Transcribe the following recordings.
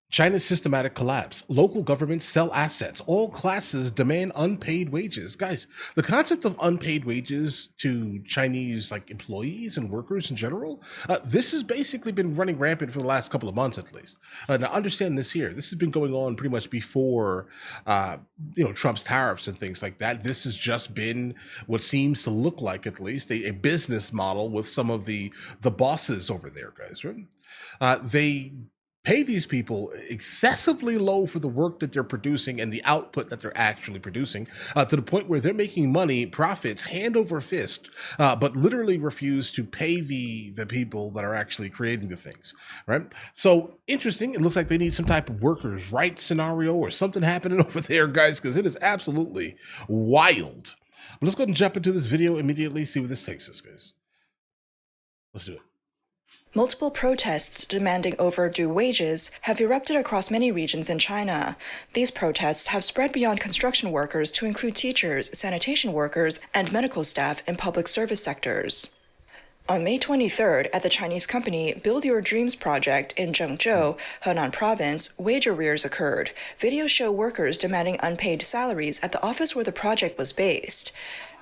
China's systematic collapse. Local governments sell assets. All classes demand unpaid wages. Guys, the concept of unpaid wages to Chinese employees and workers in general, this has basically been running rampant for the last couple of months at least. Now, understand this here. This has been going on pretty much before, Trump's tariffs and things like that. This has just been what seems to look like at least a business model with some of the bosses over there, guys. Right? They pay these people excessively low for the work that they're producing and the output that they're actually producing, to the point where they're making money, profits, hand over fist, but literally refuse to pay the people that are actually creating the things, right? So interesting. It looks like they need some type of workers' rights scenario or something happening over there, guys, because it is absolutely wild. But let's go ahead and jump into this video immediately, see where this takes us, guys. Let's do it. Multiple protests demanding overdue wages have erupted across many regions in China. These protests have spread beyond construction workers to include teachers, sanitation workers, and medical staff in public service sectors. On May 23rd, at the Chinese company Build Your Dreams project in Zhengzhou, Hunan Province, wage arrears occurred. Videos show workers demanding unpaid salaries at the office where the project was based.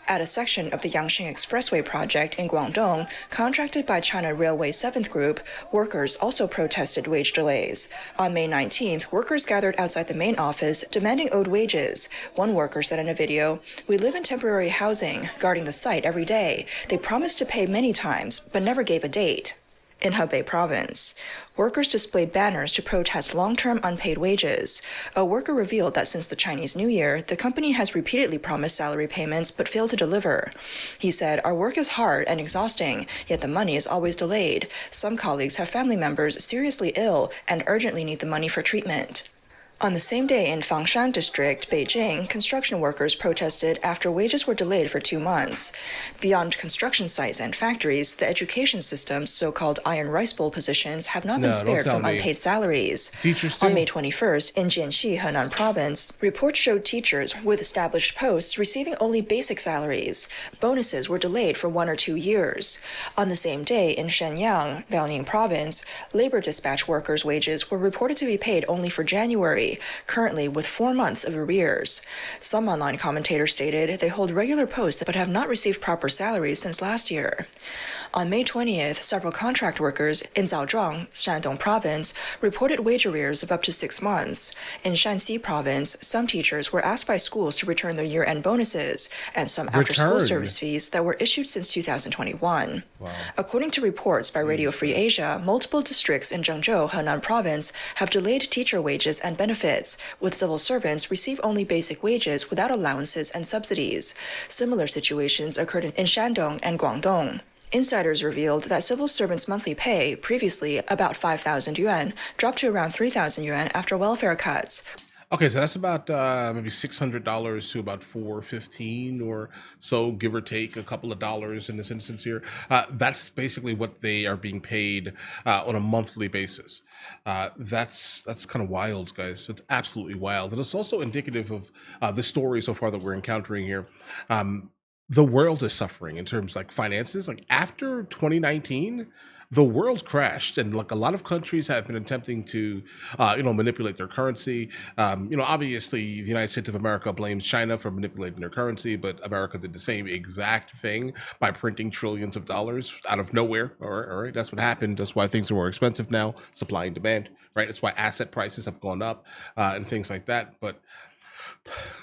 At a section of the Yangqing Expressway project in Guangdong, contracted by China Railway 7th Group, workers also protested wage delays. On May 19th, workers gathered outside the main office demanding owed wages. One worker said in a video, "We live in temporary housing, guarding the site every day. They promised to pay many times, but never gave a date." In Hebei province, workers displayed banners to protest long-term unpaid wages. A worker revealed that since the Chinese New Year, the company has repeatedly promised salary payments but failed to deliver. He said, "Our work is hard and exhausting, yet the money is always delayed. Some colleagues have family members seriously ill and urgently need the money for treatment." On the same day in Fangshan District, Beijing, construction workers protested after wages were delayed for 2 months. Beyond construction sites and factories, the education system's so-called iron rice bowl positions have not been No, don't spared tell from me. unpaid salaries. Teachers On too? May 21st, in Jianxi, Hunan Province, reports showed teachers with established posts receiving only basic salaries. Bonuses were delayed for 1 or 2 years. On the same day in Shenyang, Liaoning Province, labor dispatch workers' wages were reported to be paid only for January, currently with 4 months of arrears. Some online commentators stated they hold regular posts but have not received proper salaries since last year. On May 20th, several contract workers in Zaozhuang, Shandong Province, reported wage arrears of up to 6 months. In Shanxi Province, some teachers were asked by schools to return their year-end bonuses and some after-school Return. service fees that were issued since 2021. Wow. According to reports by Radio Free Asia, multiple districts in Zhengzhou, Hunan Province, have delayed teacher wages and benefits, with civil servants receive only basic wages without allowances and subsidies. Similar situations occurred in Shandong and Guangdong. Insiders revealed that civil servants' monthly pay, previously about 5,000 yuan, dropped to around 3,000 yuan after welfare cuts. Okay, so that's about maybe $600 to about 415 or so, give or take a couple of dollars in this instance here. That's basically what they are being paid on a monthly basis. That's kind of wild, guys. It's absolutely wild, and it's also indicative of the story so far that we're encountering here. The world is suffering in terms finances. Like after 2019, the world crashed, and a lot of countries have been attempting to manipulate their currency. Obviously the United States of America blames China for manipulating their currency, but America did the same exact thing by printing trillions of dollars out of nowhere. All right, that's what happened. That's why things are more expensive now, supply and demand, right? That's why asset prices have gone up and things like that. But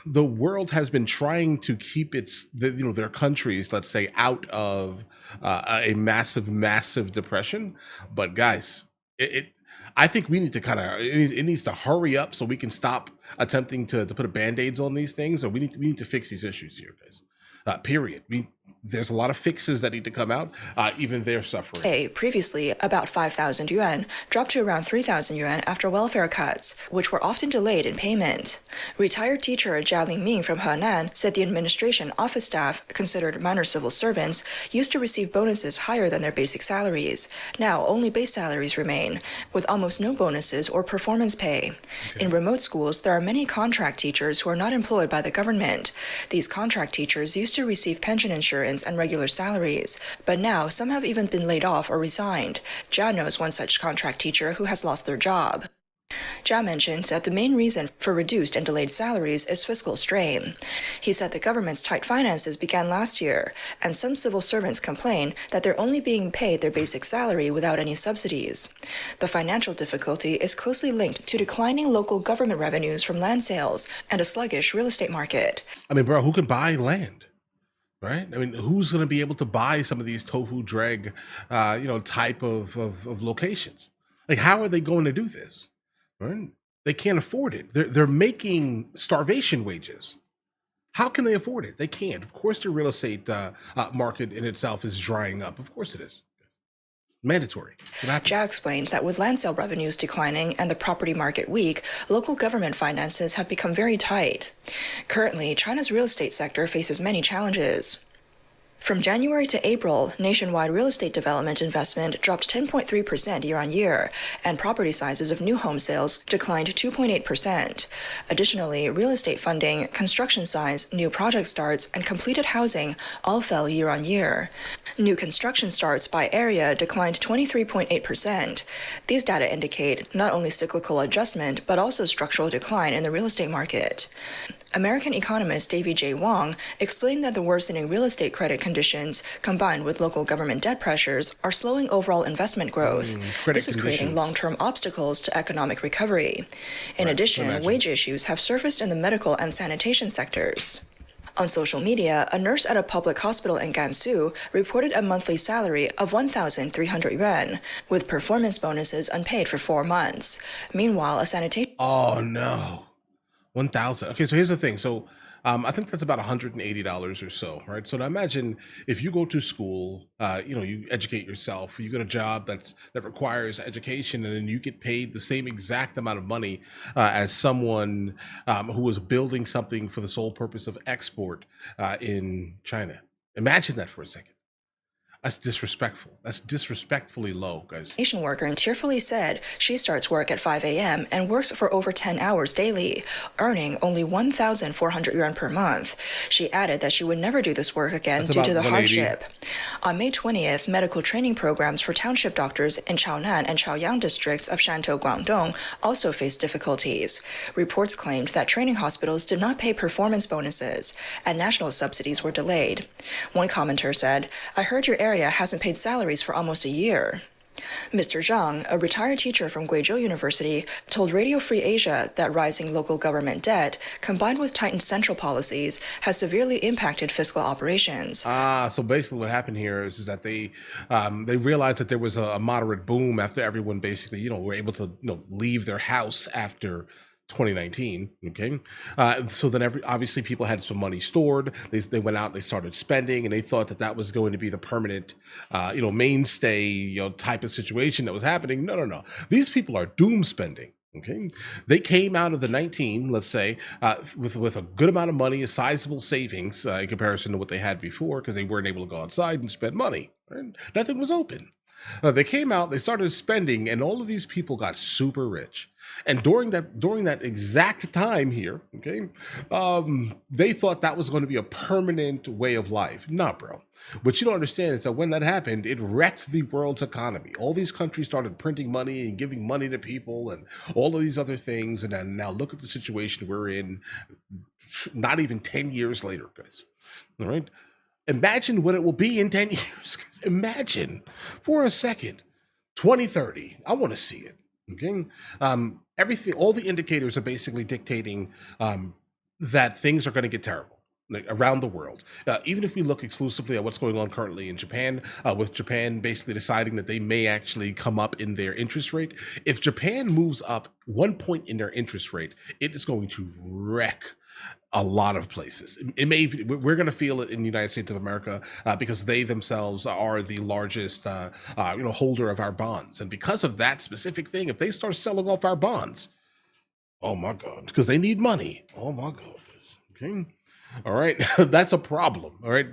the world has been trying to keep their countries, let's say, out of a massive depression. But guys, I think we need to it needs to hurry up so we can stop attempting to put a band-aids on these things, or we need to fix these issues here, guys. Period. There's a lot of fixes that need to come out. Even they're suffering. Previously about 5,000 yuan, dropped to around 3,000 yuan after welfare cuts, which were often delayed in payment. Retired teacher Jia Lingming from Henan said the administration office staff, considered minor civil servants, used to receive bonuses higher than their basic salaries. Now only base salaries remain, with almost no bonuses or performance pay. Okay. In remote schools, there are many contract teachers who are not employed by the government. These contract teachers used to receive pension insurance and regular salaries, but now some have even been laid off or resigned. Jia knows one such contract teacher who has lost their job. Jia mentioned that the main reason for reduced and delayed salaries is fiscal strain. He said the government's tight finances began last year, and some civil servants complain that they're only being paid their basic salary without any subsidies. The financial difficulty is closely linked to declining local government revenues from land sales and a sluggish real estate market. I mean, bro, who can buy land? Right? I mean, who's going to be able to buy some of these tofu dreg, type of locations? Like, how are they going to do this? Right? They can't afford it. They're making starvation wages. How can they afford it? They can't. Of course, the real estate market in itself is drying up. Of course, it is mandatory. Jia explained that with land sale revenues declining and the property market weak, local government finances have become very tight. Currently, China's real estate sector faces many challenges. From January to April, nationwide real estate development investment dropped 10.3% year-on-year, and property sizes of new home sales declined 2.8%. Additionally, real estate funding, construction size, new project starts, and completed housing all fell year-on-year. New construction starts by area declined 23.8%. These data indicate not only cyclical adjustment, but also structural decline in the real estate market. American economist David J. Wong explained that the worsening real estate credit conditions, combined with local government debt pressures, are slowing overall investment growth. This is creating long-term obstacles to economic recovery. In addition, wage issues have surfaced in the medical and sanitation sectors. On social media, a nurse at a public hospital in Gansu reported a monthly salary of 1,300 yuan, with performance bonuses unpaid for 4 months. Meanwhile, a sanitation... Oh, no. 1,000. Okay, so here's the thing. So I think that's about $180 or so, right? So now imagine if you go to school, you educate yourself, you get a job that requires education, and then you get paid the same exact amount of money as someone who was building something for the sole purpose of export in China. Imagine that for a second. That's disrespectful. That's disrespectfully low, guys. Sanitation worker tearfully said she starts work at 5 a.m. and works for over 10 hours daily, earning only 1,400 yuan per month. She added that she would never do this work again due to the hardship. On May 20th, medical training programs for township doctors in Chaonan and Chaoyang districts of Shantou, Guangdong also faced difficulties. Reports claimed that training hospitals did not pay performance bonuses, and national subsidies were delayed. One commenter said, "I heard your area hasn't paid salaries for almost a year." Mr. Zhang, a retired teacher from Guizhou University, told Radio Free Asia that rising local government debt, combined with tightened central policies, has severely impacted fiscal operations. So basically what happened here is that they realized that there was a moderate boom after everyone basically, were able to, leave their house after 2019. Okay. So then obviously people had some money stored. They went out, they started spending, and they thought that was going to be the permanent, mainstay, type of situation that was happening. No. These people are doom spending. Okay. They came out of the 19, let's say, with a good amount of money, a sizable savings in comparison to what they had before, because they weren't able to go outside and spend money. Right? Nothing was open. They came out, they started spending, and all of these people got super rich. And during that exact time here, okay, they thought that was going to be a permanent way of life. Nah, bro. What you don't understand is that when that happened, it wrecked the world's economy. All these countries started printing money and giving money to people and all of these other things. And then now look at the situation we're in not even 10 years later, guys. All right. Imagine what it will be in 10 years. Imagine for a second, 2030. I want to see it. Okay. Everything, all the indicators are basically dictating that things are going to get terrible, like, around the world. Even if we look exclusively at what's going on currently in Japan, with Japan basically deciding that they may actually come up in their interest rate. If Japan moves up 1 point in their interest rate, it is going to wreck a lot of places. We're going to feel it in the United States of America because they themselves are the largest, holder of our bonds. And because of that specific thing, if they start selling off our bonds, oh my God, because they need money. Oh my God. Okay. All right. That's a problem. All right.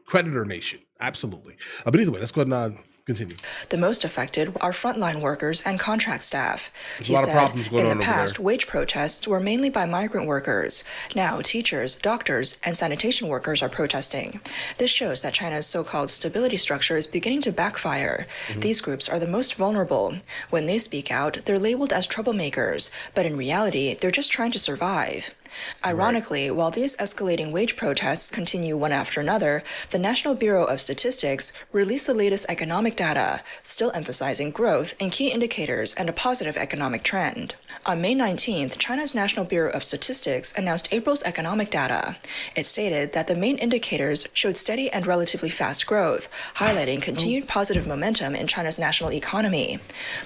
Creditor nation. Absolutely. But either way, let's go ahead and Continue. The most affected are frontline workers and contract staff. There's a He lot of said, problems going in the on over past, there. wage protests were mainly by migrant workers. Now, teachers, doctors, and sanitation workers are protesting. This shows that China's so-called stability structure is beginning to backfire. These groups are the most vulnerable. When they speak out, they're labeled as troublemakers, but in reality, they're just trying to survive. Ironically, while these escalating wage protests continue one after another, the National Bureau of Statistics released the latest economic data, still emphasizing growth in key indicators and a positive economic trend. On May 19th, China's National Bureau of Statistics announced April's economic data. It stated that the main indicators showed steady and relatively fast growth, highlighting continued positive momentum in China's national economy.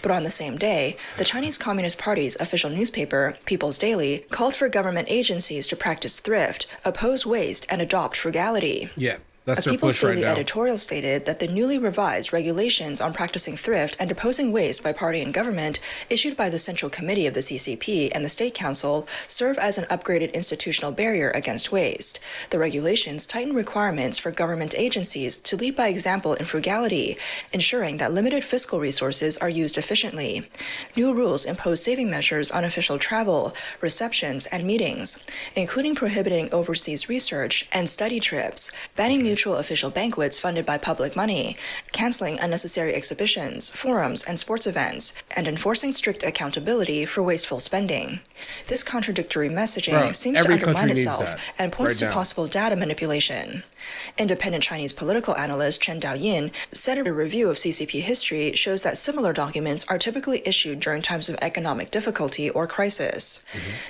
But on the same day, the Chinese Communist Party's official newspaper, People's Daily, called for government agencies to practice thrift, oppose waste, and adopt frugality. Yeah, A that's their People's push right Daily now. editorial stated that the newly revised regulations on practicing thrift and opposing waste by party and government, issued by the Central Committee of the CCP and the State Council, serve as an upgraded institutional barrier against waste. The regulations tighten requirements for government agencies to lead by example in frugality, ensuring that limited fiscal resources are used efficiently. New rules impose saving measures on official travel, receptions, and meetings, including prohibiting overseas research and study trips, banning mutual official banquets funded by public money, canceling unnecessary exhibitions, forums, and sports events, and enforcing strict accountability for wasteful spending. This contradictory messaging Bro, seems to every undermine country needs itself that and points right to now. possible data manipulation. Independent Chinese political analyst Chen Daoyin said a review of CCP history shows that similar documents are typically issued during times of economic difficulty or crisis.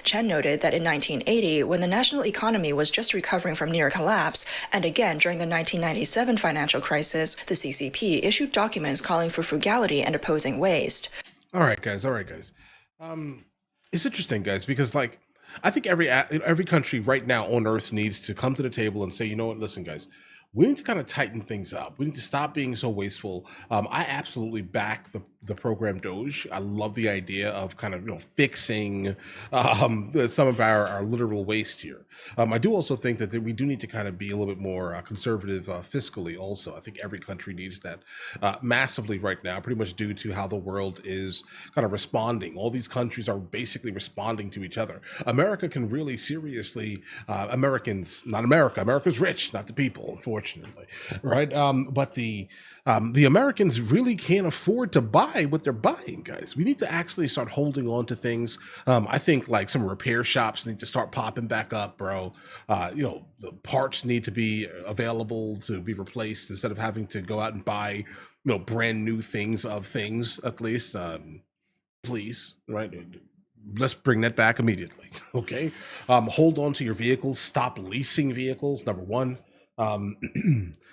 Chen noted that in 1980, when the national economy was just recovering from near collapse, and again during the 1997 financial crisis, the CCP issued documents calling for frugality and opposing waste. All right, guys. All right, guys. It's interesting, guys, because like I think every country right now on Earth needs to come to the table and say, you know what, listen, guys, we need to kind of tighten things up. We need to stop being so wasteful. I absolutely back the program Doge. I love the idea of kind of fixing some of our literal waste here. I do also think that we do need to kind of be a little bit more conservative fiscally. Also, I think every country needs that massively right now, pretty much due to how the world is kind of responding. All these countries are basically responding to each other. America can really seriously, Americans, not America. America's rich, not the people, unfortunately, right? But the Americans really can't afford to buy what they're buying, guys. We need to actually start holding on to things. I think like some repair shops need to start popping back up, bro. The parts need to be available to be replaced instead of having to go out and buy, brand new things of things, at least. Please, right? Let's bring that back immediately. Okay. Hold on to your vehicles. Stop leasing vehicles. Number one.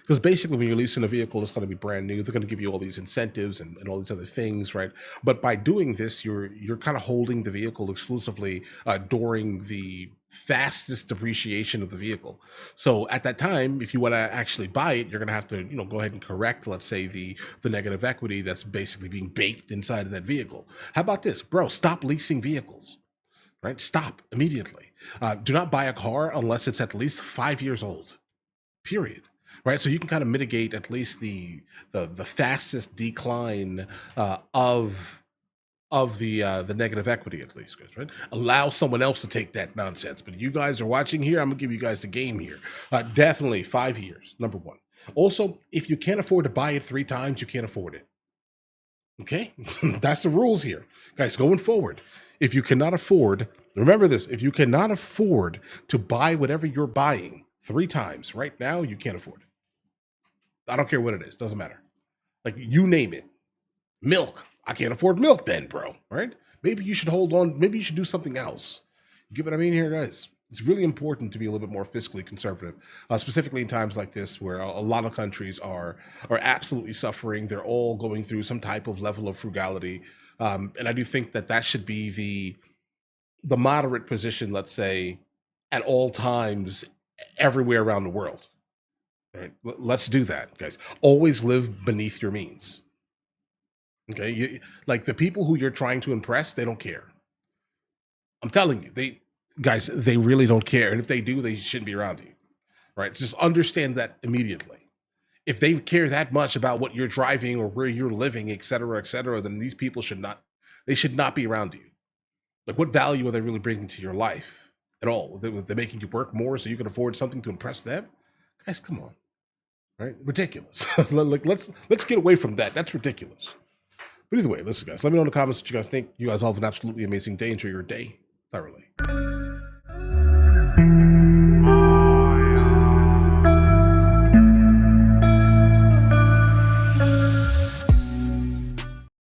Because basically when you're leasing a vehicle, it's going to be brand new. They're going to give you all these incentives and all these other things, right? But by doing this, you're kind of holding the vehicle exclusively during the fastest depreciation of the vehicle. So at that time, if you want to actually buy it, you're going to have to go ahead and correct, let's say, the negative equity that's basically being baked inside of that vehicle. How about this, bro? Stop leasing vehicles. Right? Stop immediately. Do not buy a car unless it's at least 5 years old. Period. Right, so you can kind of mitigate at least the fastest decline of the negative equity, at least, guys. Right, allow someone else to take that nonsense. But you guys are watching here. I'm gonna give you guys the game here. Definitely 5 years. Number one. Also, if you can't afford to buy it 3 times, you can't afford it. Okay, that's the rules here, guys. Going forward, if you cannot afford, remember this: if you cannot afford to buy whatever you're buying 3 times right now, you can't afford it. I don't care what it is. Doesn't matter. Like you name it. Milk. I can't afford milk then, bro. Right? Maybe you should hold on. Maybe you should do something else. You get what I mean here, guys? It's really important to be a little bit more fiscally conservative, specifically in times like this where a lot of countries are absolutely suffering. They're all going through some type of level of frugality, and I do think that should be the moderate position, let's say, at all times, everywhere around the world. Right? Let's do that, guys. Always live beneath your means. Okay, like the people who you're trying to impress, they don't care. I'm telling you, they really don't care. And if they do, they shouldn't be around you. Right? Just understand that immediately. If they care that much about what you're driving or where you're living, et cetera, then these people should not, they should not be around you. Like, what value are they really bringing to your life at all? They're making you work more so you can afford something to impress them? Guys, come on, right? Ridiculous. Like, let's get away from that. That's ridiculous. But either way, listen, guys, let me know in the comments what you guys think. You guys all have an absolutely amazing day. Enjoy your day thoroughly.